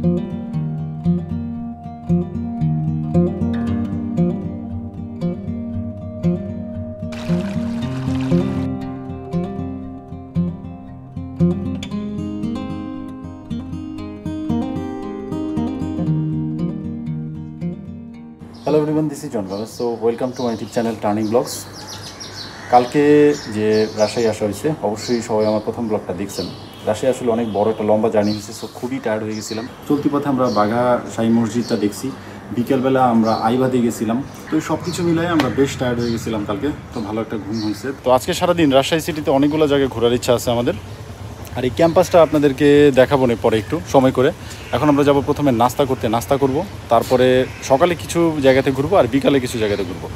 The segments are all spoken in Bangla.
Hello everyone, this is John Gomez. So welcome to my YouTube channel Turning Vlogs. কালকে যে রাজশাহী আসা হয়েছে, অবশ্যই সবাই আমার প্রথম ব্লগটা দেখছেন। রাজশাহী আসলে অনেক বড় একটা লম্বা জার্নি হয়েছে, সো খুবই টায়ার্ড হয়ে গেছিলাম। চলতি পথে আমরা বাঘা শাহী মসজিদটা দেখছি, বিকেলবেলা আমরা আইবাদে গেছিলাম। তো এই সব কিছু মিলাই আমরা বেশ টায়ার্ড হয়ে গেছিলাম কালকে, তো ভালো একটা ঘুম হয়েছে। তো আজকে সারাদিন রাজশাহী সিটিতে অনেকগুলো জায়গায় ঘোরার ইচ্ছা আছে আমাদের। আর এই ক্যাম্পাসটা আপনাদেরকে দেখাবো না পরে একটু সময় করে। এখন আমরা যাব প্রথমে নাস্তা করব, তারপরে সকালে কিছু জায়গাতে ঘুরবো আর বিকালে কিছু জায়গাতে ঘুরবো।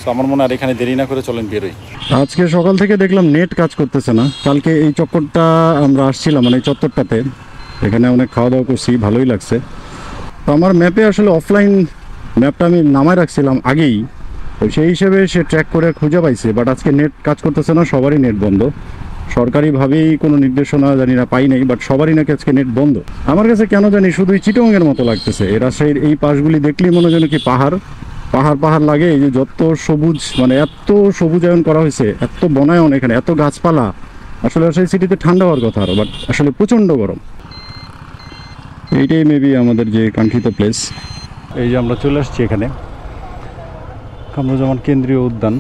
তো আমার মনে হয় এখানে দেরি না করে চলেন বেরোই। আজকে সকাল থেকে দেখলাম নেট কাজ করতেছে না। কালকে এই চক্করটা আমরা আসছিলাম, মানে এই চত্বরটাতে, এখানে অনেক খাওয়া দাওয়া করছি, ভালোই লাগছে। তো আমার ম্যাপে আসলে অফলাইন ম্যাপটা আমি নামায় রাখছিলাম আগেই, তো সেই হিসেবে সে ট্র্যাক করে খুঁজে পাইছে। বাট আজকে নেট কাজ করতেছে না, সবারই নেট বন্ধ। সরকারিভাবেই কোনো নির্দেশনা জানি না, পাই নাই, বাট সবারই নাকি আজকে নেট বন্ধ। আমার কাছে কেন জানি শুধুই চিটংয়ের মতো লাগতেছে। এই রাজশাহীর এই পাশগুলি দেখলেই মনে যেন কি পাহাড় লাগে। এই যে যত সবুজ, মানে এত সবুজায়ন করা হয়েছে, এত বনায়ন, এখানে এত গাছপালা। আসলে রাজশাহী সিটিতে ঠান্ডা হওয়ার কথা আরও, বাট আসলে প্রচণ্ড গরম। এইটাই মেবি আমাদের যে কাঙ্ক্ষিত প্লেস। এই যে আমরা চলে আসছি এখানে, কামরুজ্জামান কেন্দ্রীয় উদ্যান।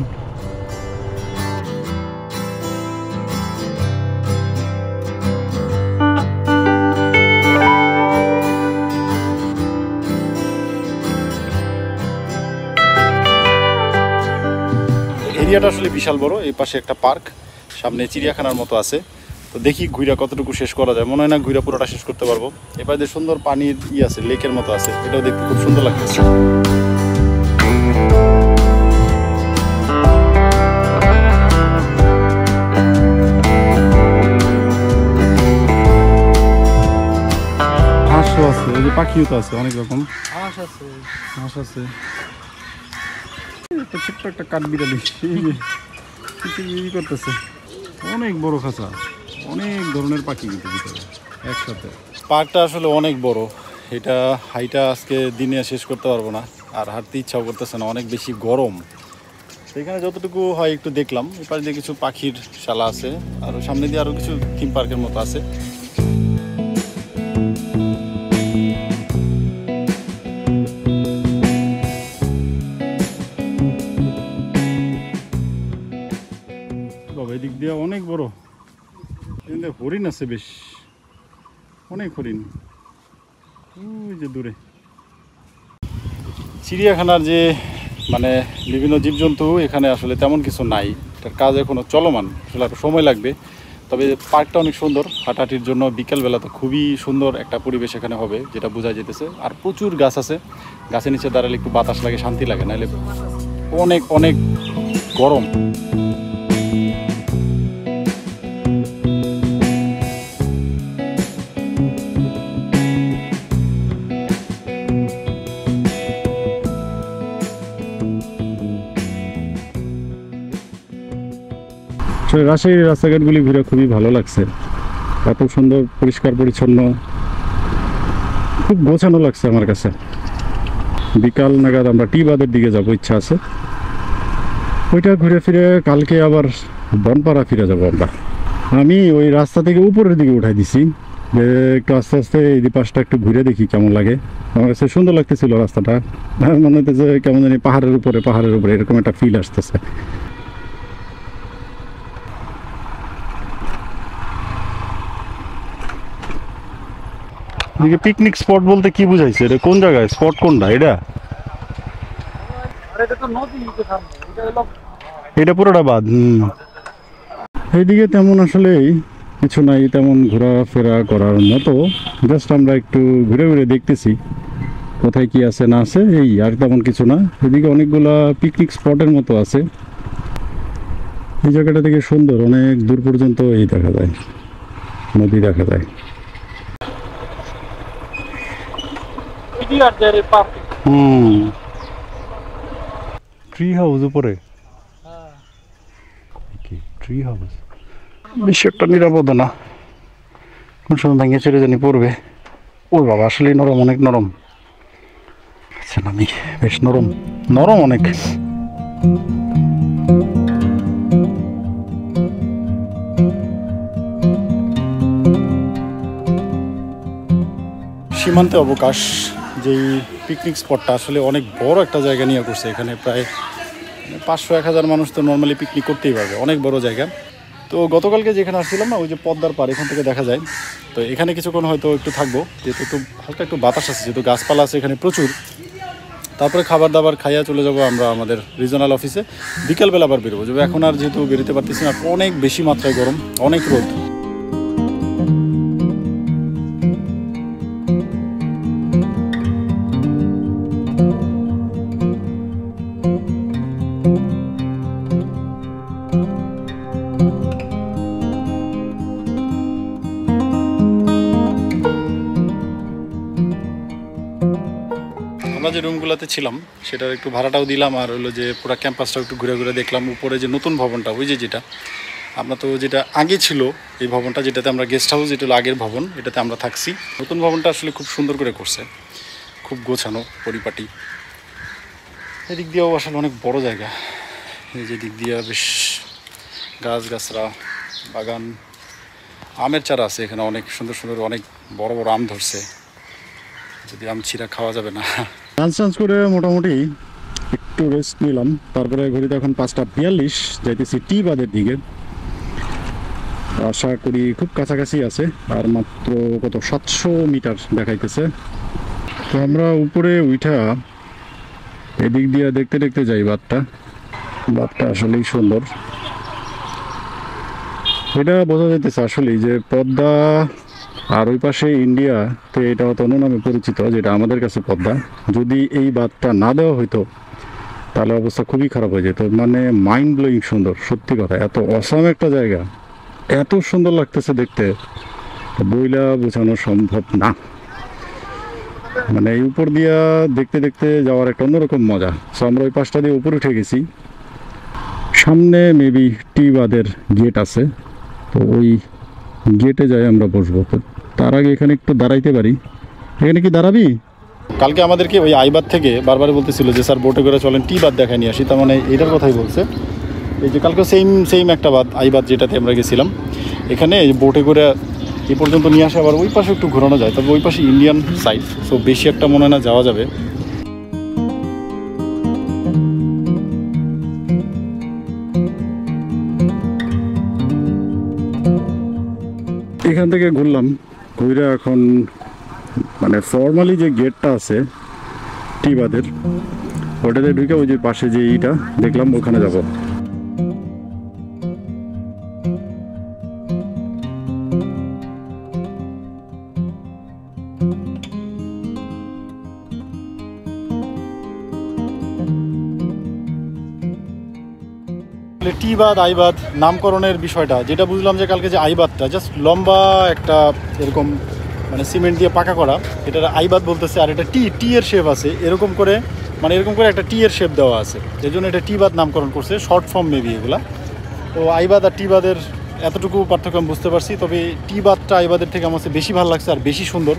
এরিয়াটা আসলে বিশাল বড়। এই পাশে একটা পার্ক, সামনে চিড়িয়াখানার মতো আছে। তো দেখি ঘুরা কতটুকু শেষ করা যায়। মনে হয় না ঘুরা পুরোটা শেষ করতে পারবো। এবার যে সুন্দর পানির আছে, লেকের মতো আছে, এটাও দেখতে খুব সুন্দর লাগতেছে। হাঁসও আছে, ওই যে পাখিও তো আছে, অনেক রকম হাঁস আছে। ছোট্ট একটা কাঠবিড়ালি করতেছে, অনেক বড় খাঁচা, অনেক ধরনের পাখি কিন্তু ভিতরে একসাথে। পার্কটা আসলে অনেক বড়, এটা হাইটা আজকে দিনে শেষ করতে পারবো না, আর হাঁটতে ইচ্ছাও করতেছে না, অনেক বেশি গরম। এখানে যতটুকু হয় একটু দেখলাম। এই পাশে দিয়ে কিছু পাখির শালা আছে, আর সামনে দিয়ে আরও কিছু থিম পার্কের মতো আছে। এদিক দিয়ে অনেক বড় হরিণ আছে, বেশ অনেক হরিণ ওই যে দূরে। চিড়িয়াখানার যে মানে বিভিন্ন জীবজন্তু, এখানে আসলে তেমন কিছু নাই, এটার কাজ এখনো চলমান, আসলে একটু সময় লাগবে। তবে পার্কটা অনেক সুন্দর, হাঁটাহাঁটির জন্য বিকেলবেলা তো খুবই সুন্দর একটা পরিবেশ এখানে হবে, যেটা বোঝা যেতেছে। আর প্রচুর গাছ আছে, গাছের নিচে দাঁড়ালে একটু বাতাস লাগে, শান্তি লাগে, নাহলে অনেক অনেক গরম। রাজশাহীর রাস্তাঘাটগুলি ঘুরে খুবই ভালো লাগছে, এত সুন্দর পরিষ্কার পরিচ্ছন্ন, খুব গোছানো লাগছে আমার কাছে। বিকাল নাগাদ আমরা টি বাদের দিকে যাবো, ইচ্ছা আছে। ওইটা ঘুরে ফিরে কালকে আবার বনপাড়া ফিরে যাবো আমরা। আমি ওই রাস্তা থেকে উপরের দিকে উঠাই দিছি, যে একটু আস্তে আস্তে এই পাশটা একটু ঘুরে দেখি কেমন লাগে। আমার কাছে সুন্দর লাগতেছিল রাস্তাটা, মনে হতেছে কেমন জানি পাহাড়ের উপরে এরকম একটা ফিল আসতেছে। পিকনিক স্পট বলতে কি বুঝাইছে? এটা কোন জায়গায়? স্পট কোনটা এটা? এটা পুরোটা বাদ। এইদিকে তেমন আসলে কিছু নাই তেমন ঘোরাফেরা করার মতো, জাস্ট আমরা একটু ঘুরে ঘুরে দেখতেছি কোথায় কি আছে না আছে, এই আর তেমন কিছু না। এদিকে অনেকগুলা পিকনিক স্পটের মতো আছে। এই জায়গাটা থেকে সুন্দর, অনেক দূর পর্যন্ত এই দেখা যায়, নদী দেখা যায়। ট্রি হাউস উপরে, ট্রি হাউস বেশি একটা নিরাপদ না, কোন সময় ভেঙে চলে জানি পড়বে। ও বাবা, আসলে নরম, অনেক নরম। আচ্ছা, নামি। বেশ নরম, নরম অনেক। সীমান্তে অবকাশ যেই পিকনিক স্পটটা আসলে অনেক বড় একটা জায়গা নিয়ে করছে। এখানে প্রায় 500-1000 মানুষ তো নর্মালি পিকনিক করতেই পারবে, অনেক বড় জায়গা। তো গতকালকে যেখানে আসছিলাম না, ওই যে পদ্মার পার, এখান থেকে দেখা যায়। তো এখানে কিছুক্ষণ হয়তো একটু থাকবো, যেহেতু একটু হালকা একটু বাতাস আছে, যেহেতু গাছপালা আছে এখানে প্রচুর। তারপরে খাবার দাবার খাইয়া চলে যাব আমরা আমাদের রিজনাল অফিসে। বিকালবেলা আবার বেরোবো, যাবে এখন আর যেহেতু বেরোতে পারতেছি না, অনেক বেশি মাত্রায় গরম, অনেক রোদ। আমরা যে রুমগুলোতে ছিলাম সেটার একটু ভাড়াটাও দিলাম, আর হলো যে পুরো ক্যাম্পাসটাও একটু ঘুরে ঘুরে দেখলাম। উপরে যে নতুন ভবনটা, ওই যে যেটা আমরা তো যেটা আগে ছিল এই ভবনটা, যেটাতে আমরা গেস্ট হাউস, যেটা হলো আগের ভবন, এটাতে আমরা থাকছি। নতুন ভবনটা আসলে খুব সুন্দর করে করছে, খুব গোছানো পরিপাটি। এদিক দিয়েও আসলে অনেক বড় জায়গা। এই যে দিক দিয়ে বেশ গাছগাছরা, বাগান, আমের চারা আছে এখানে অনেক সুন্দর সুন্দর, অনেক বড় বড় আম ধরছে। যদি আম ছিঁড়া খাওয়া যাবে না। লাঞ্চ করে মোটামুটি একটু রেস্ট নিলাম। তারপরে ঘড়িতে এখন 5:42, যাইতেছি টি বাদের দিকে। আশা করি খুব কাছাকাছি আছে, আর মাত্র কত 700 মিটার দেখাইতেছে। তো আমরা উপরে উঠা এদিক দিয়ে দেখতে দেখতে যাই বাঁধটা আসলেই সুন্দর। এটা বোঝা যাইতেছে আসলেই যে পদ্মা, আর ওই পাশে ইন্ডিয়াতে এটা হয়তো অন্য নামে পরিচিত, যেটা আমাদের কাছে পদ্মা। যদি এই বাঁধটা না দেওয়া হইতো তাহলে অবস্থা খুবই খারাপ হয়ে যেত। মানে মাইন্ড ব্লোয়িং সুন্দর, সত্যি কথা। এত অসাম একটা জায়গা, এত সুন্দর লাগতেছে দেখতে, বইলা বোঝানো সম্ভব না। মানে এই উপর দিয়া দেখতে দেখতে যাওয়ার একটা অন্যরকম মজা। সো আমরা ওই পাশটা দিয়ে উপরে উঠে গেছি। সামনে মেবি টি বাঁধের গেট আছে, তো ওই গেটে যাই আমরা বসবো। তো তার আগে এখানে একটু দাঁড়াইতে পারি। এখানে কি দাঁড়াবি? কালকে আমাদেরকে ওই আইবাদ থেকে বারবার বলতেছিল যে স্যার বোটে করে চলেন, টি বাঁধ দেখা নিয়ে আসি। তার মানে এটার কথাই বলছে। এই যে কালকে সেম একটা বাঁধ, আইবাদ, যেটাতে আমরা গেছিলাম। এখানে বোটে করে এই পর্যন্ত নিয়ে আসে, আবার ওই পাশে একটু ঘোরানো যায়। তবে ওই পাশে ইন্ডিয়ান সাইড, সো বেশি একটা মনে হয় না যাওয়া যাবে। এখান থেকে ঘুরলাম, ঘুরে এখন মানে ফর্মালি যে গেটটা আছে টি বাঁধের, ওটাতে ঢুকে ওই যে পাশে যে ইটা দেখলাম ওখানে যাব। টি বাঁধ, আইবাদ নামকরণের বিষয়টা যেটা বুঝলাম, যে কালকে যে আইবাদটা জাস্ট লম্বা একটা এরকম মানে সিমেন্ট দিয়ে পাকা করা, এটা আইবাদ বলতেছে। আর এটা টি এর শেপ আছে এরকম করে, মানে এরকম করে একটা টি এর শেপ দেওয়া আছে, এই জন্য এটা টি বাঁধ নামকরণ করছে, শর্ট ফর্ম মেবি এগুলা। তো আইবাদ আর টি বাঁধের এতটুকু পার্থক্য আমি বুঝতে পারছি। তবে টি বাঁধটা আইবাদের থেকে আমার বেশি ভালো লাগছে আর বেশি সুন্দর।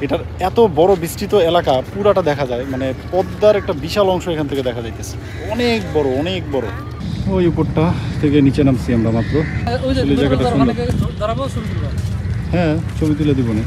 এটার এত বড় বিস্তৃত এলাকা পুরাটা দেখা যায়, মানে পদ্মার একটা বিশাল অংশ এখান থেকে দেখা যাইতেছে, অনেক বড়, অনেক বড়। ওই উপরটা থেকে নিচে নামছি আমরা মাত্র। জায়গাটা সুন্দর। হ্যাঁ, ছবি তুলে দিব না।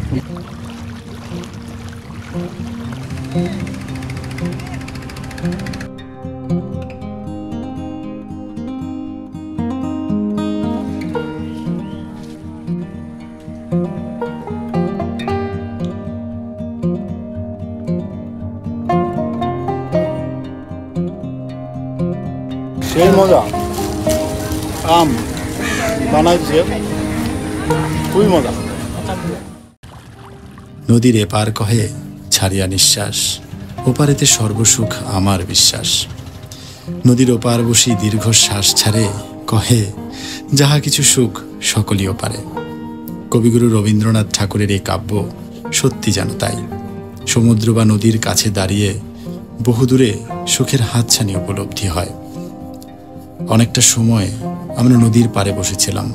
সেই মজা, আম বানাইছে, খুবই মজা। নদীর এপার কহে ছাড়িয়া নিঃশ্বাস, ওপারেতে সর্বসুখ আমার বিশ্বাস। নদীর ওপার বসি দীর্ঘশ্বাস ছাড়ে, কহে যাহা কিছু সুখ সকলই ওপারে। কবিগুরু রবীন্দ্রনাথ ঠাকুরের এই কাব্য সত্যি যেন তাই। সমুদ্র বা নদীর কাছে দাঁড়িয়ে বহুদূরে সুখের হাতছানি উপলব্ধি হয়। অনেকটা সময় আমরা নদীর পাড়ে বসেছিলাম,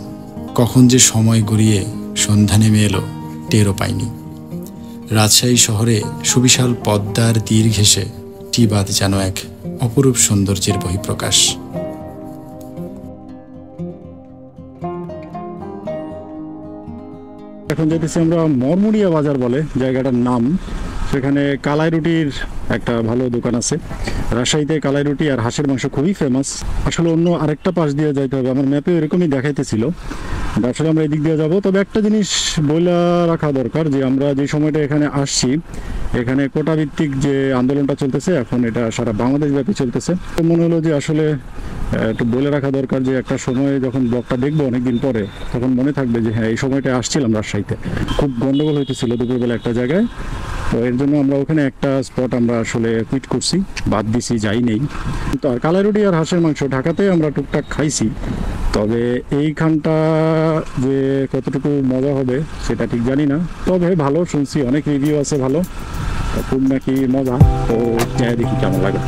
কখন যে সময় গড়িয়ে সন্ধ্যা নেমে এলো টেরও পাইনি। রাজশাহী শহরে সুবিশাল পদ্মার তীর ঘেঁষে টি বাঁধ যেন এক অপরূপ সৌন্দর্যের বহিঃপ্রকাশ। এখন যেতেছি আমরা মরমুড়িয়া বাজার বলে জায়গাটার নাম। সেখানে কালাই রুটির একটা ভালো দোকান আছে। রাজশাহীতে কালাই রুটি আর হাঁসের মাংস খুবই ফেমাস। আসলে অন্য আরেকটা পাশ দিয়ে যাইতে হবে, আমার ম্যাপে এরকমই দেখাইতেছিল। আসলে আমরা এদিক দিয়ে যাব। তবে একটা জিনিস বইলা রাখা দরকার যে আমরা যে সময়টা এখানে আসছি, এখানে কোটা ভিত্তিক যে আন্দোলনটা চলতেছে এখন এটা সারা বাংলাদেশ ব্যাপী চলতেছে। তো মনে হলো যে আসলে একটু বলে রাখা দরকার যে একটা সময় যখন ব্লগটা দেখবো অনেকদিন পরে তখন মনে থাকবে যে হ্যাঁ এই সময়টা আসছিলাম রাজশাহীতে। খুব গন্ডগোল হইতেছিল দুপুরবেলা একটা জায়গায়, তো এর জন্য আমরা ওখানে একটা স্পট আমরা আসলে কুইট করছি, বাদ দিছি, যাই নেই। তো আর কালাই রুটি আর হাঁসের মাংস ঢাকাতে আমরা টুকটাক খাইছি, তবে এইখানটা যে কতটুকু মজা হবে সেটা ঠিক জানি না। তবে ভালো শুনছি, অনেক রিভিউ আছে ভালো, খুব নাকি মজা। তো যাই দেখি কেমন লাগে।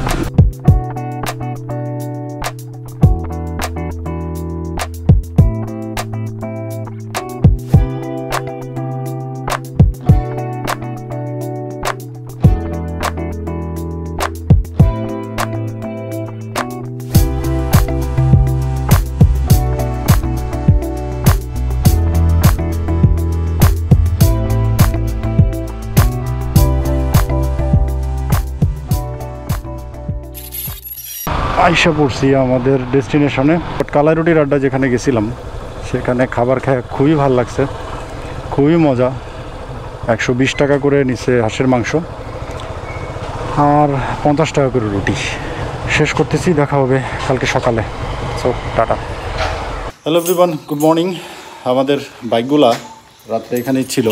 আইসা পড়ছি আমাদের ডেস্টিনেশনে। কালাই রুটির আড্ডা যেখানে গেছিলাম সেখানে খাবার খেয়ে খুবই ভালো লাগছে, খুবই মজা। 120 টাকা করে নিছে হাঁসের মাংস আর 50 টাকা করে রুটি। শেষ করতেছি, দেখা হবে কালকে সকালে। So tata. Hello everyone, good morning. আমাদের বাইকগুলা রাত্রে এখানেই ছিল।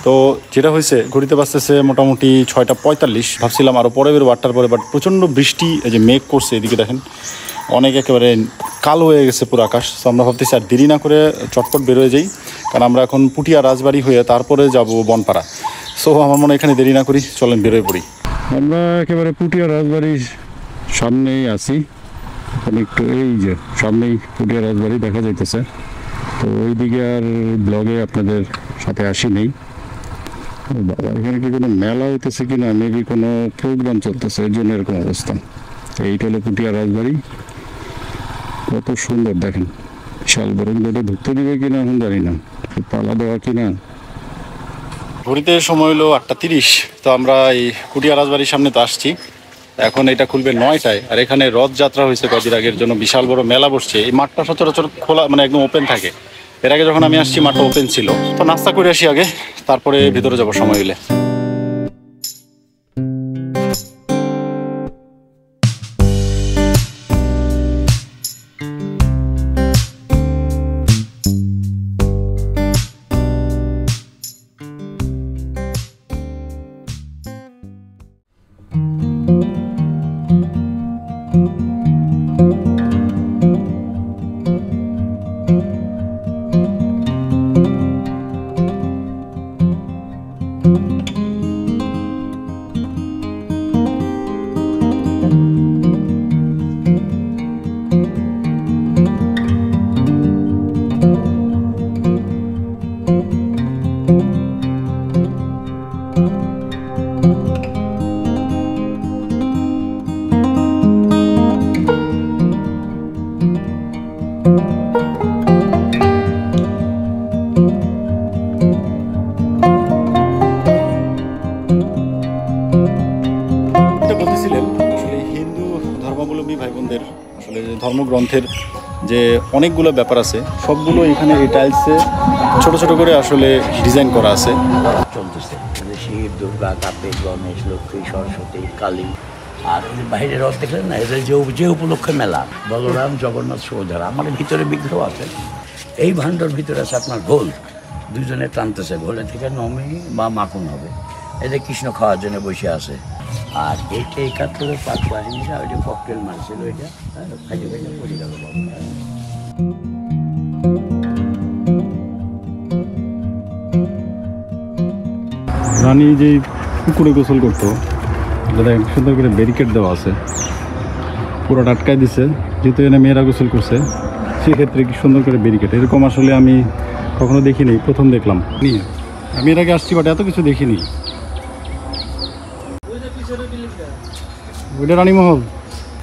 তো যেটা হয়েছে, ঘড়িতে বাজতেছে মোটামুটি 6:45। ভাবছিলাম আরও পরে বেরোবো 8টার পরে, বাট প্রচণ্ড বৃষ্টি, এই যে মেঘ করছে এদিকে দেখেন, অনেক একেবারে কালো হয়ে গেছে পুরো আকাশ। তো আমরা ভাবতেছি আর দেরি না করে চটপট বেরোয় যাই, কারণ আমরা এখন পুটিয়া রাজবাড়ি হয়ে তারপরে যাব বনপাড়া। সো আমার মনে হয় এখানে দেরি না করি, চলেন বেরোয় পড়ি। আমরা একেবারে পুটিয়া রাজবাড়ির সামনেই আছি। এখন একটু এই যে সামনেই পুটিয়া রাজবাড়ি দেখা যাইতেছে। তো ওই দিকে আর ব্লগে আপনাদের সাথে আসি নেই। বাবা, এখানে কি কোনো মেলা হইতেছে কিনা, মেবি কোনো প্রোগ্রাম চলতেছে, এর জন্য এরকম অবস্থা। এইটা হলো পুটিয়া রাজবাড়ি, কত সুন্দর দেখেন। বিশাল বড়, গেটে ঢুকতে দিবে কিনা এখন জানি না, পালা দেওয়া কিনা। ঘড়িতে সময় হলো 8:30। তো আমরা এই পুটিয়া রাজবাড়ির সামনে তো আসছি। এখন এটা খুলবে 9টায়, আর এখানে রথযাত্রা হয়েছে কদিন আগের জন্য বিশাল বড় মেলা বসছে। এই মাঠটা সচরাচর খোলা, মানে একদম ওপেন থাকে। এর আগে যখন আমি আসছি মাঠটা ওপেন ছিল। তো নাস্তা করে আসি আগে, তারপরে ভিতরে যাব সময় হলে। ধর্মগ্রন্থের যে অনেকগুলো ব্যাপার আছে, সবগুলো এখানে এই টাইলসে ছোট ছোট করে আসলে ডিজাইন করা আছে। চলতেছে শিব, দুর্গা, কার্তিক, গণেশ, লক্ষ্মী, সরস্বতী, কালী। আর বাইরে রথ দেখলেন না, এদের যে উপলক্ষে মেলা, বলরাম, জগন্নাথ, সুভদ্রা। আমার ভিতরে বিগ্রহ আছে। এই ভাণ্ডার ভিতরে আছে আপনার ঘোল, দুজনে টানতেছে, ঘোলে থেকে নমি বা মাখন হবে। এদের কৃষ্ণ খাওয়ার জন্য বসে আছে। আর এইটা 71-এর পাক বাহিনীরা ওইটা ককটেল মারছিল, ওইটা খাইতে খাইতে পড়ে গেল। রানী যে পুকুরে গোসল করতো, সুন্দর করে ব্যারিকেড দেওয়া আছে, পুরো আটকায় দিছে। যেহেতু এনে মেয়েরা গোসল করছে, সেক্ষেত্রে কি সুন্দর করে ব্যারিকেড, এরকম আসলে আমি কখনো দেখিনি, প্রথম দেখলাম। আমি এর আগে আসছি বাট এত কিছু দেখিনি। ওইটা রানীমহল,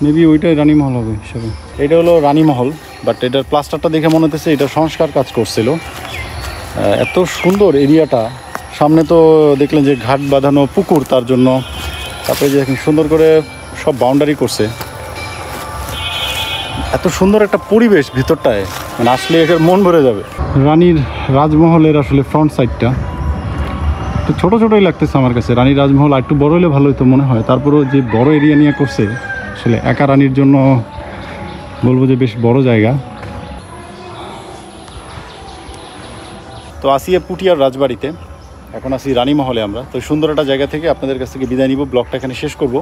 মেবি ওইটাই রানীমহল হবে হিসাবে। এটা হলো রানীমহল, বাট এটার প্লাস্টারটা দেখে মনে হতেছে এটা সংস্কার কাজ করছিল। এত সুন্দর এরিয়াটা, সামনে তো দেখলেন যে ঘাট বাঁধানো পুকুর, তার জন্য তারপরে যে সুন্দর করে সব বাউন্ডারি করছে। এত সুন্দর একটা পরিবেশ ভিতরটায়, মানে আসলে এর মন ভরে যাবে। রানীর রাজমহলের আসলে ফ্রন্ট সাইডটা একটু ছোটো ছোটোই লাগতেছে আমার কাছে। রানীর রাজমহল আর একটু বড় হলে ভালো হতো মনে হয়। তারপরেও যে বড় এরিয়া নিয়ে করছে, আসলে একা রানীর জন্য বলবো যে বেশ বড় জায়গা। তো আসি পুটিয়ার রাজবাড়িতে, এখন আসি রানীমহলে। আমরা তো সুন্দর একটা জায়গা থেকে আপনাদের কাছ থেকে বিদায় নিব, ব্লগটা এখানে শেষ করব।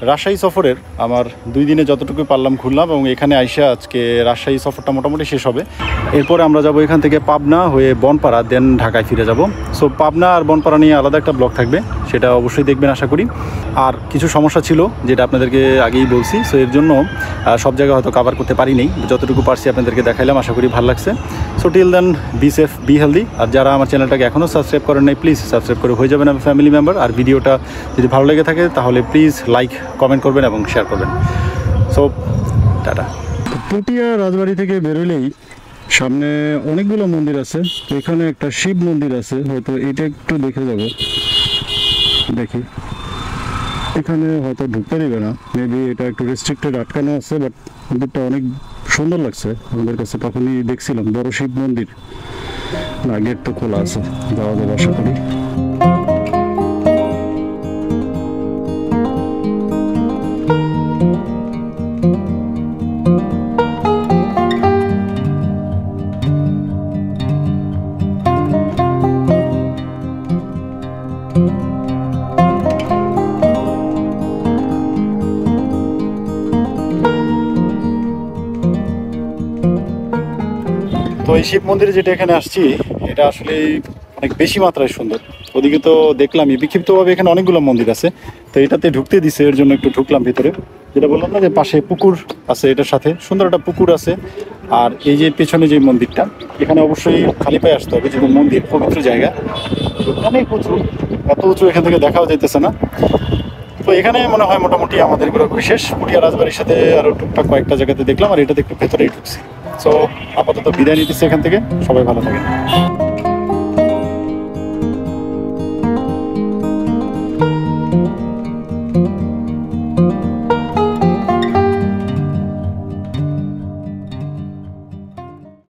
রাজশাহী সফরের আমার 2 দিনে যতটুকু পারলাম ঘুরলাম, এবং এখানে আইসা আজকে রাজশাহী সফরটা মোটামুটি শেষ হবে। এরপরে আমরা যাব এখান থেকে পাবনা হয়ে বনপাড়া, দেন ঢাকায় ফিরে যাব। সো পাবনা আর বনপাড়া নিয়ে আলাদা একটা ব্লগ থাকবে, সেটা অবশ্যই দেখবেন আশা করি। আর কিছু সমস্যা ছিল যেটা আপনাদেরকে আগেই বলছি, সো এর জন্য সব জায়গা হয়তো কভার করতে পারিনি, যতটুকু পারছি আপনাদেরকে দেখাইলাম। আশা করি ভালো লাগছে। So till then be safe, be healthy. আর যারা আমার চ্যানেলটাকে এখনও সাবস্ক্রাইব করেন নাই, প্লিজ সাবস্ক্রাইব করে হয়ে যাবেন আমার ফ্যামিলি মেম্বার। আর ভিডিওটা যদি ভালো লেগে থাকে তাহলে প্লিজ লাইক, কমেন্ট করবেন এবং শেয়ার করবেন। So tata. পুটিয়া রাজবাড়ি থেকে বেরোলেই সামনে অনেকগুলো মন্দির আছে। এখানে একটা শিব মন্দির আছে, হয়তো এটা একটু দেখে যাব। দেখি, এখানে হয়তো ঢুকতে দেবে না, মেবি এটা একটু রেস্ট্রিক্টেড, আটকানো আছে। বাট মন্দিরটা অনেক সুন্দর লাগছে আমাদের কাছে, তখনই দেখছিলাম। বড় শিব মন্দির, না গেট তো খোলা আছে, যাওয়া যাবে আশা করি। তো এই শিব মন্দিরে যেটা এখানে আসছি, এটা আসলে অনেক বেশি মাত্রায় সুন্দর। ওদিকে তো দেখলামই বিক্ষিপ্তভাবে এখানে অনেকগুলো মন্দির আছে, তো এটাতে ঢুকতে দিছে, এর জন্য একটু ঢুকলাম ভিতরে। যেটা বললাম না যে পাশে পুকুর আছে, এটার সাথে সুন্দর একটা পুকুর আছে। আর এই যে পেছনে যে মন্দিরটা, এখানে অবশ্যই খালি পায়ে আসতে হবে, যেহেতু মন্দির পবিত্র জায়গা। অনেক উঁচু, এত উঁচু এখান থেকে দেখাও যাইতেছে না। তো এখানে মনে হয় মোটামুটি আমাদের ঘোরাঘুরি শেষ। পুটিয়া রাজবাড়ির সাথে আরও টুকটাক কয়েকটা জায়গাতে দেখলাম, আর এটাতে একটু ভেতরেই ঢুকছি। সো আপাতত বিদায় নিতেছি এখান থেকে, সবাই ভালো থাকেন।